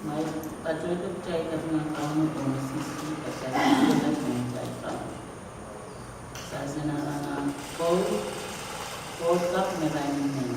Mai pacutuk cai karena kamu kondisi kesehatan dan cai kamu. Sasenarana kau tak melayani.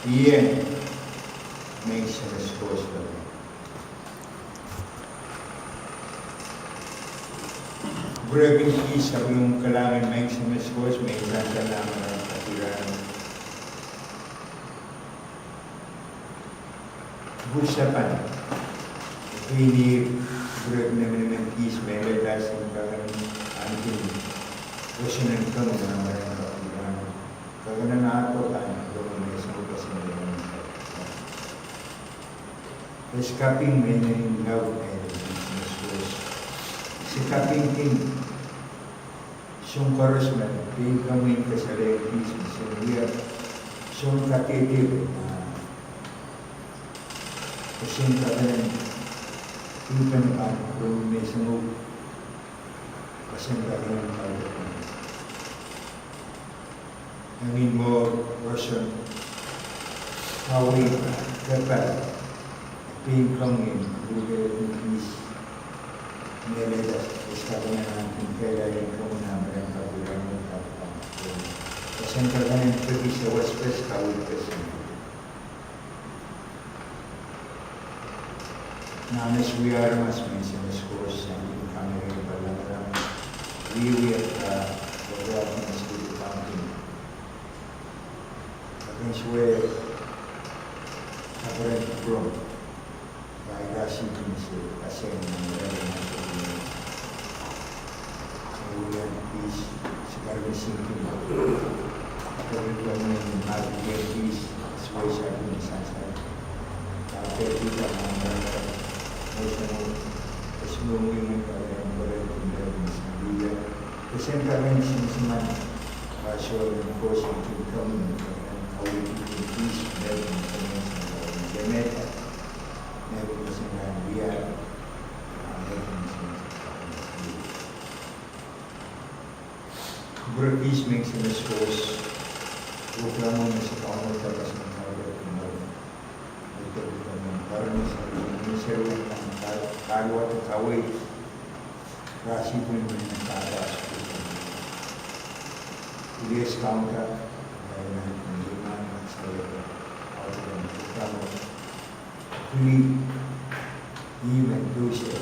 Iyan, mehseng skos kami. Beragam isa yung kailangan mehseng skos, may isang naman ang katiran. Busapan, ini beragam naman kis, may ledas ang kagani antin. Kasi nagkaroon na naman ang katiran. Kagana na ako Mas kaping may nahingaw ay nagsisinaswas. Si kaping king, siyong karasman, ping kami kasalay Christmas sa liya, siyong katitir, kasing kakalan, ipan pa, kung may sangog, kasing kakalan Kaudek. Angin mo, Russian, Hawaii, kapal, ping kami, lugar ng peace, niledas, iskapa na natin, kaya rin ka muna, marang kabulang ng kapang. Kasing kakalan, pati sa West Kawit kasi. Nanas we are mas mention this course and you can come here Balangram. We at the Government School County. Against where Kaudek from by Rashi Kinsi, Asen and very much of the so we are peace, supervising people. Kaudek government in Maldives peace, special in Sanskrit. After kita mengambil semua yang kalian boleh tinggal di sini. Kesan kalian semua pasal dan kos itu kami kau itu bis dari jemet, dari kesan dia, berbis mengenai kos, program mengenai terus mengalir kembali. Itu bukan karena seru Kalwa to Kawai, Rashi pun menentara Ilyas counter, dan Liman saya orang utama, Kuli, even Dusha,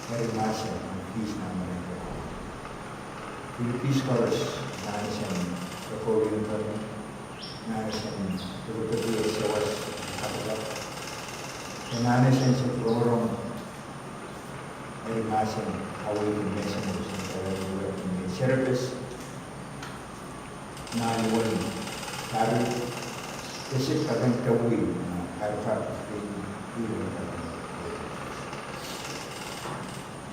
dari masa peace nama mereka. Peace scholars, narasan Kepolisian kami, narasan betul-betul sewas apa. Nanasan sa program ay masan away ng mehseng sa service na iwan kari kasi kadang kawi harap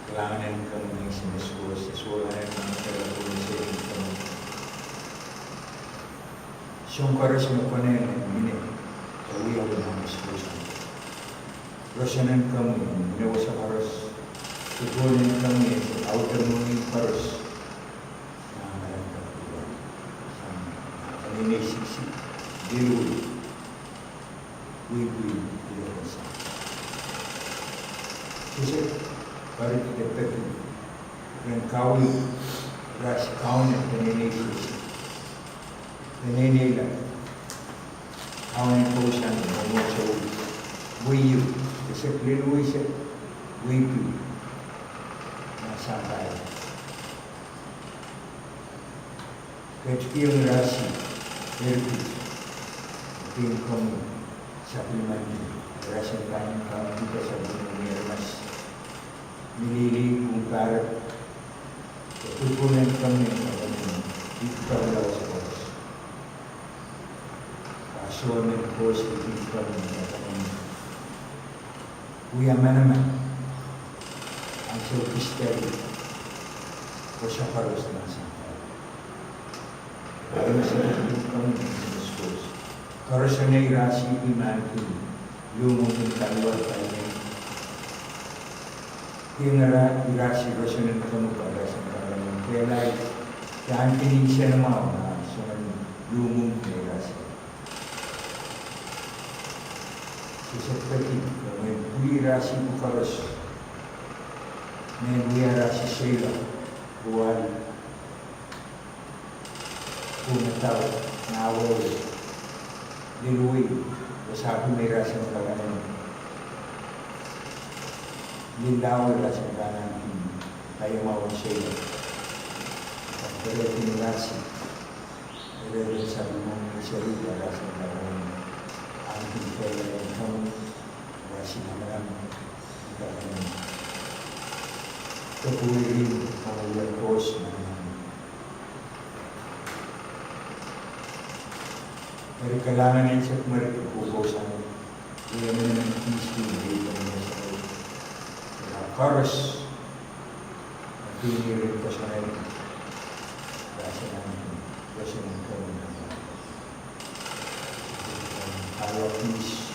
kailangan kami ng sinusuwas isuwalan ng kailangan kami siyong karas mo pa na yun kawi ako ng sinusuwas Russian kami, ginawa sa paros. Tutunin kami sa outer moving paros. Kami nagsiksi. Diluwi. Wiwi. Diluwasa. Kasi, parang kita peki. Kaya kawi, ras kaun at kami nagsiksi. Naninila. Kaun ang kausan, mamot sa uwi. Wiwi. Kasi liluwi siya, wipi, nasa tayo. Kahit yung rasi, herpes, yung kami, sa pimanti, rasa kanyang kami kita sa buong mas nilili kung karat, tutunan kami sa kami, dito pa wala sa kos. Kaso ng kos, dito kami sa kami. Kuya naman ang self-esteem o sa paros na sa kaya sa kami sa schools. Karos na irasi iman ko, lumong ng kalwa tayo. Yung irasi karos na kami para sa kami. Kaya like, kaya kinig siya naman sa lumong ng irasi. Seperti Bui Rasi Bukaras, Bui Rasi Sheila, Buwali, Punataw, Nawal, Diluwi, Wasabi may rasi ng kaganan. Lindaw rasi ng kaganan, tayo mawang Sheila. Pero tinirasi, pero sabi mong Sheila rasi ng kaganan. Ang kaya yung kami, rasi na marami, kapulirin ang workforce na pero kailangan niya siya marikupo sa Kaya mo naman peaceful dito niya sa chorus. At pinirin ko sa ngayon. Kasi ng kong ayaw peace.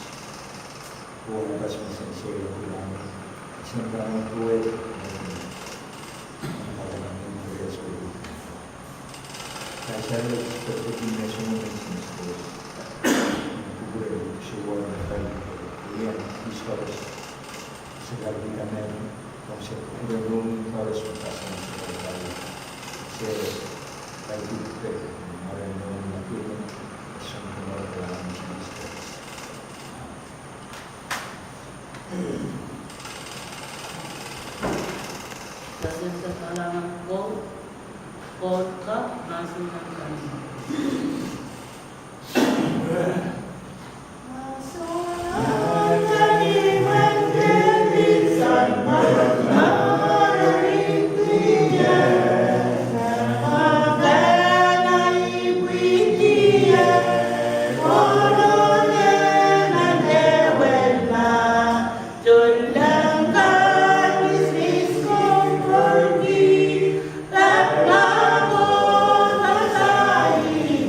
Buwan pas masensero ko lang. Isang parang buwet. Ang talagang yung prayers ko. Kaya siya rin, pagdating na sumunod sa school. Suwar na tayo. Iyan, chorus. Sa gabi kami, kung sa kurulong chorus, magkasama sa tayo. Kasi, tayo dito, maraming natin, isang kumaralaan sa mistakes. Kasi sa kalangan ko, ka, masing ng kanya.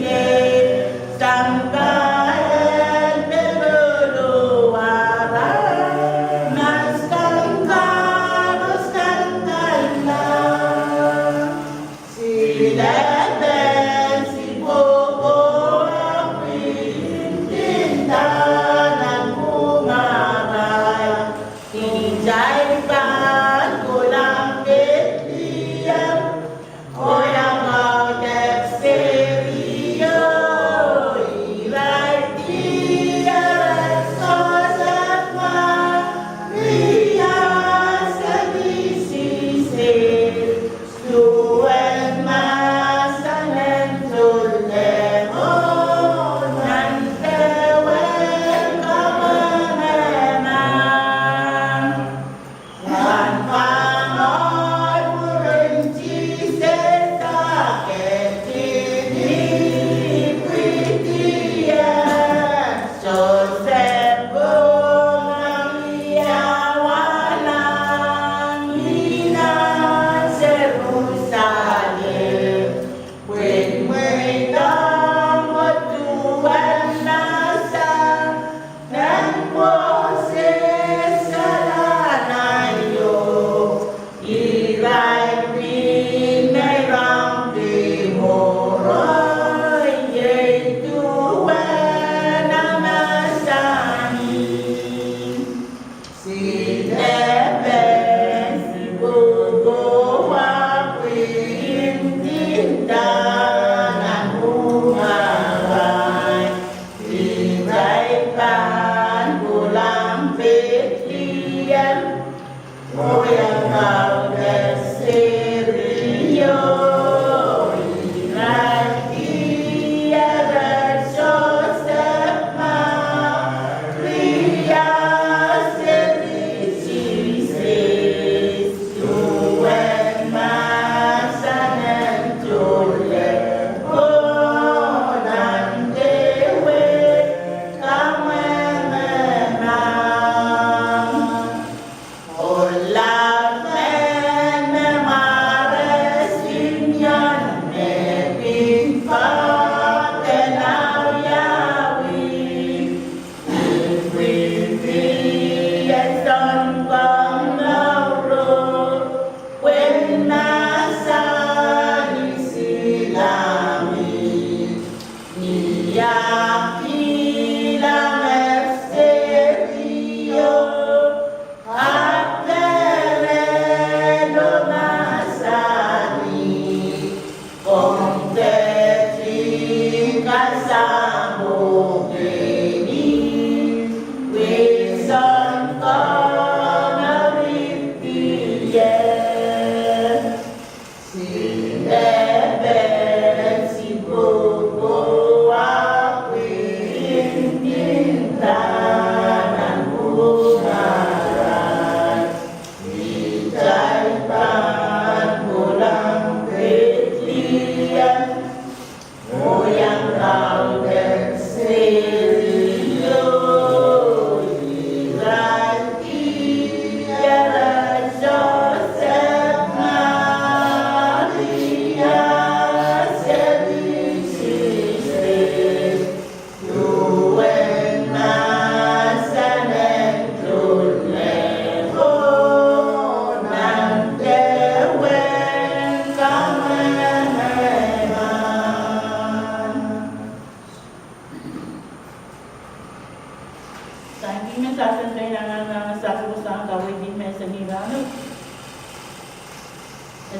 Yeah.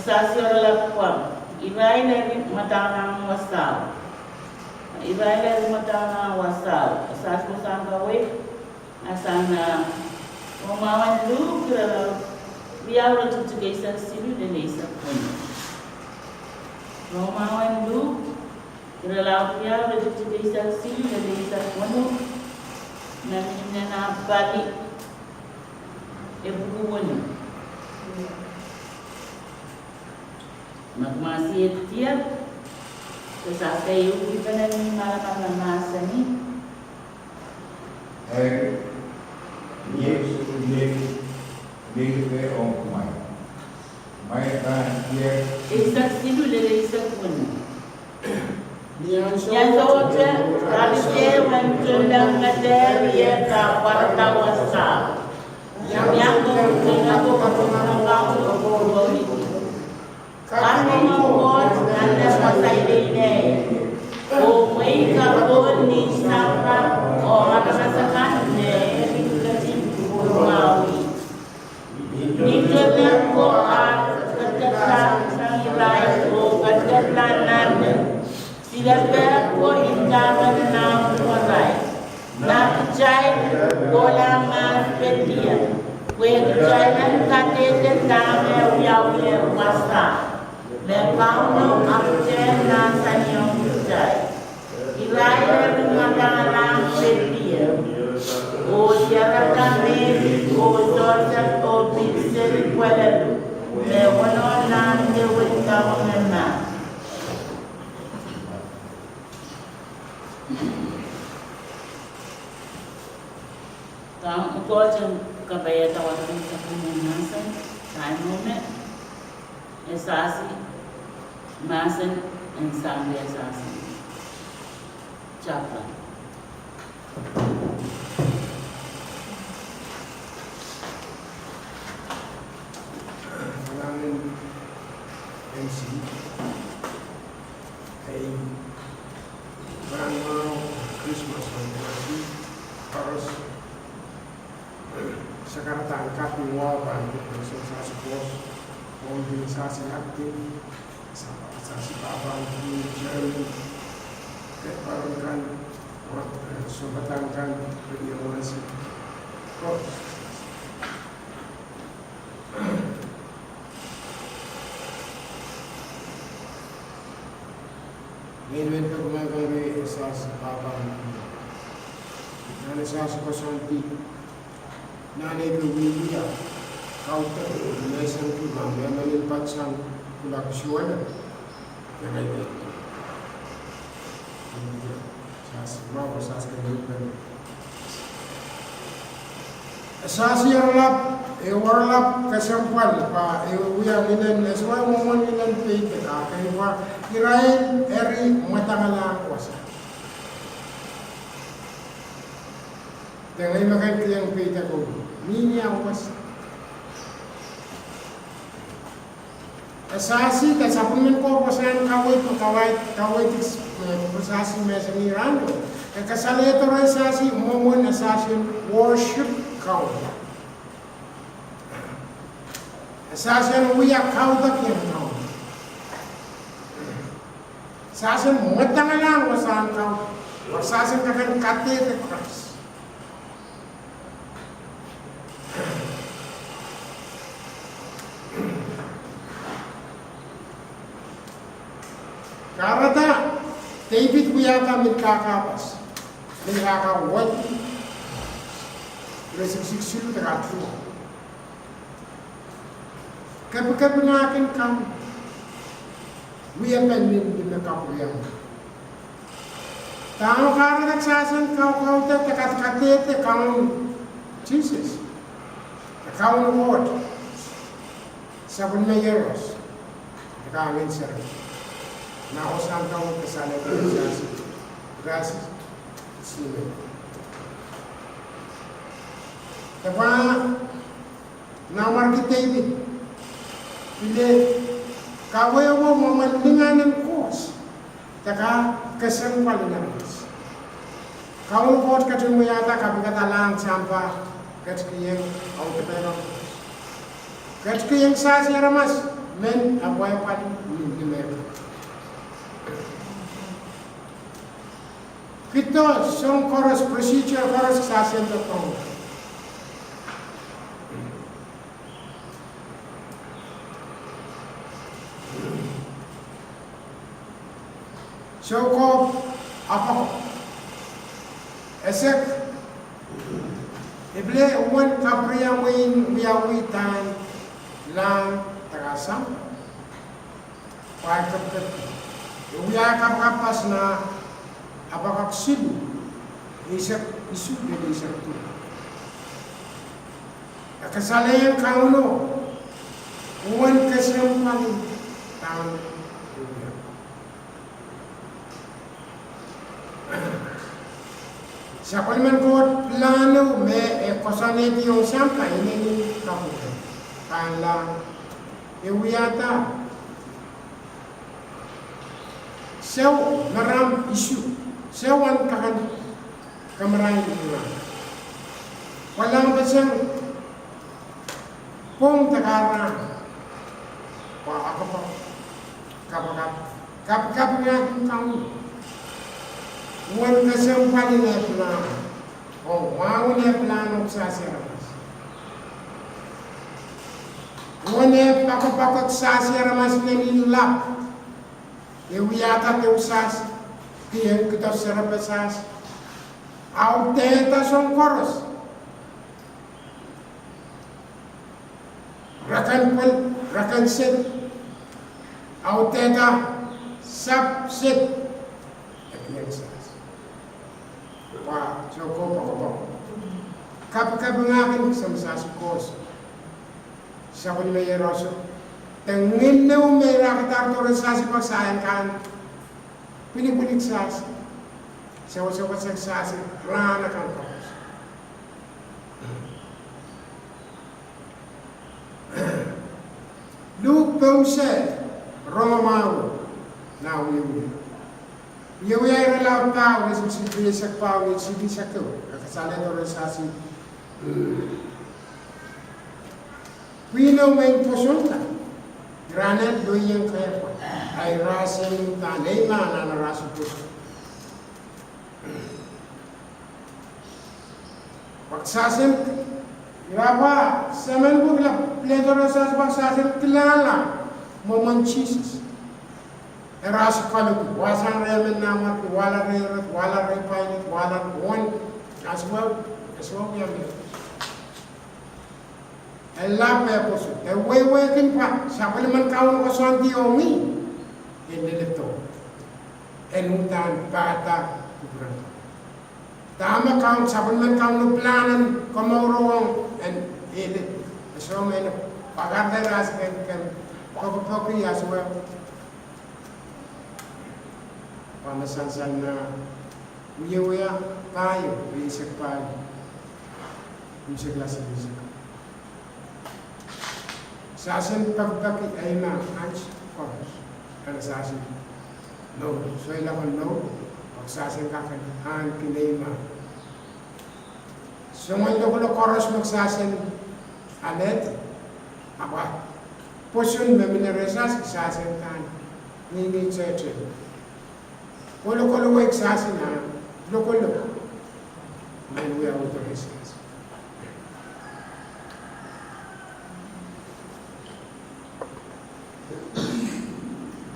Esasi ora kwa. Ivaile matana wasal. Ivaile matana wasal. Esasi kusanga we. Asana omawan lu kira biar tu gaisa silu dan gaisa pun. Omawan lu kira biar tu gaisa silu dan gaisa pun. Nanti na balik ibu pun. Masih tiap sesakai ubi penani malam masa ni. Dia orang kumai. Mai kan dia. Isak silu le isak pun. Yang sahaja kali dia mencundang kader dia tak warta wasa. Yang tu kami membuat anda pasai ini. Oh, mereka pun ni sama orang rasakan ni kecil maui. Nikah ko kerjaan sangirai ko kerjaan sila ko indaman na waray. Nakajay ko lang pedia. Kaya kajay ng katete dami uyaw wasa. Lepauno akten na sa iyong kajay. Ilaya lumatang pedia. O yaratame o Joseph o Vincent Kwalalu. Lewono lang dewit kawangan na. Kang ito ang kabaya tawagan sa pumanasan, tayo moment, esasi, masan, and sambi esasi. Chapa. Maraming MC ay maraming Christmas ang kasi para sa karataan kapwa para sa support o organisasi natin sa sibabang journey at parang kan subatan kan pag-iwasan ko. Ngayon ka gumagawin sa sibabang sa sikosanti nanay ko wiya Kaudek mehseng tu mamaya menimpat sang kulak suara kaya itu mau sas kehidupan asasi warlap warlap kesampal pa uya nilan eswa momon nilan pite ka kaya kirain eri matangala kuasa dengan makan yang pite ko nini ang kuasa asasi tak sapun ko pasan kawai asasi mehseng irando kasale to asasi momon asasi worship kau asasi uya Kaudek yang kau asasi matangala wasan kau asasi kakan katete kras Karena David kuyata mitkakapas, mitkakawat, resiksiksilu teratu. Kapag nakin kam, wiyapan din nakapuyang. Tao karena nagsasan kau tekat-katete kau Jesus, kau Lord, sabun mayeros, kawin sering. Na usang kau kesana berjasa, gracias, sini. Tapi namar kita ini, bila kau yang mau mementingkan kos, taka kesempat dengan kos. Kau kos kecil muyata kau kata lang sampah, kecil yang kau ketemu, kecil yang sah siapa mas, men aboy padi ni mer. Kita song chorus procedure chorus sasen to tong. So ko apa esek ible one kapriya win biawi tan lang tagasam pa kapet uya kapas na apakah silu isek isu dari isek tu kesalahan kauno uan kesempan tahun siapa yang kau plano me kosane tiong sampai ini kamu kala ewiyata sew naram isu sewan kakan kamaray ito walang basang pong tagarang pa ako pa kapag nga kang wan kasang panin na plano o wow na plano sa siramas wan na pakapakot sa siramas na nilap ewiyata te usas tiyan kita serapesas auteta son koros rakan set auteta sab set etiyan sas pa joko pako kap ngakin samsas kos sabon may roso tengin na umera kitar torensas pagsayan kan pinipulik sas sewa-sewa sas rana kan kos Luke Bose Romamau now you are allowed now is si sak pau ni si sakto kasale torensas Pino main posunta Granel doyang kaya po ay rasin tanay na naraso po. Pagsasin, graba, saman po pleto rasas pagsasin kilala, momanchisis. Eraso kalupi, wasan remen namat, wala reret, wala repinit, wala one, as well we are here. Allah purpose. The way working pa, siapa naman kawan ko sa Diomi, hindi nito. Enutan, bata, kubran. Tama kawan, siapa naman kawan no planan, kumaurawang, and ilit. So many, pagkatay ras kan pagpapoki as well. Panasansan na, uya tayo, isip pa, isip lasa-isip. Sasin pagpaki ay na anch koros. Kana sasin no. So ilaman no. Pag sasin kakan kinema. So mo ito ko koros magsasin alet. Apa? Posun meminaresas sasin kan. Nini cheche. Kolo wek sasin ha. Loko. Man we are authorized.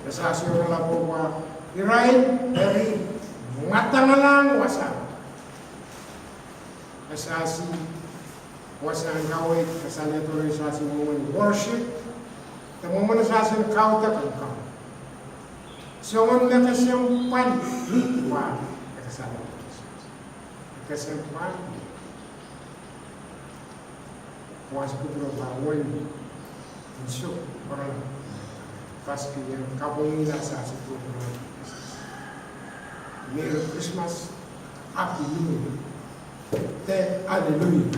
Kasasi orang lapor wa irain dari matangalang wasa. Kasasi wasa ngaway kasali ito sasi moment worship. The moment sasi Kaudek ang kau. So on na kasiyang pan wa kasali ito. Kasiyang pan. Was putro ba wani. So orang Paski yang kabung nila sa situ. Merry Christmas, Happy New Year, Hallelujah.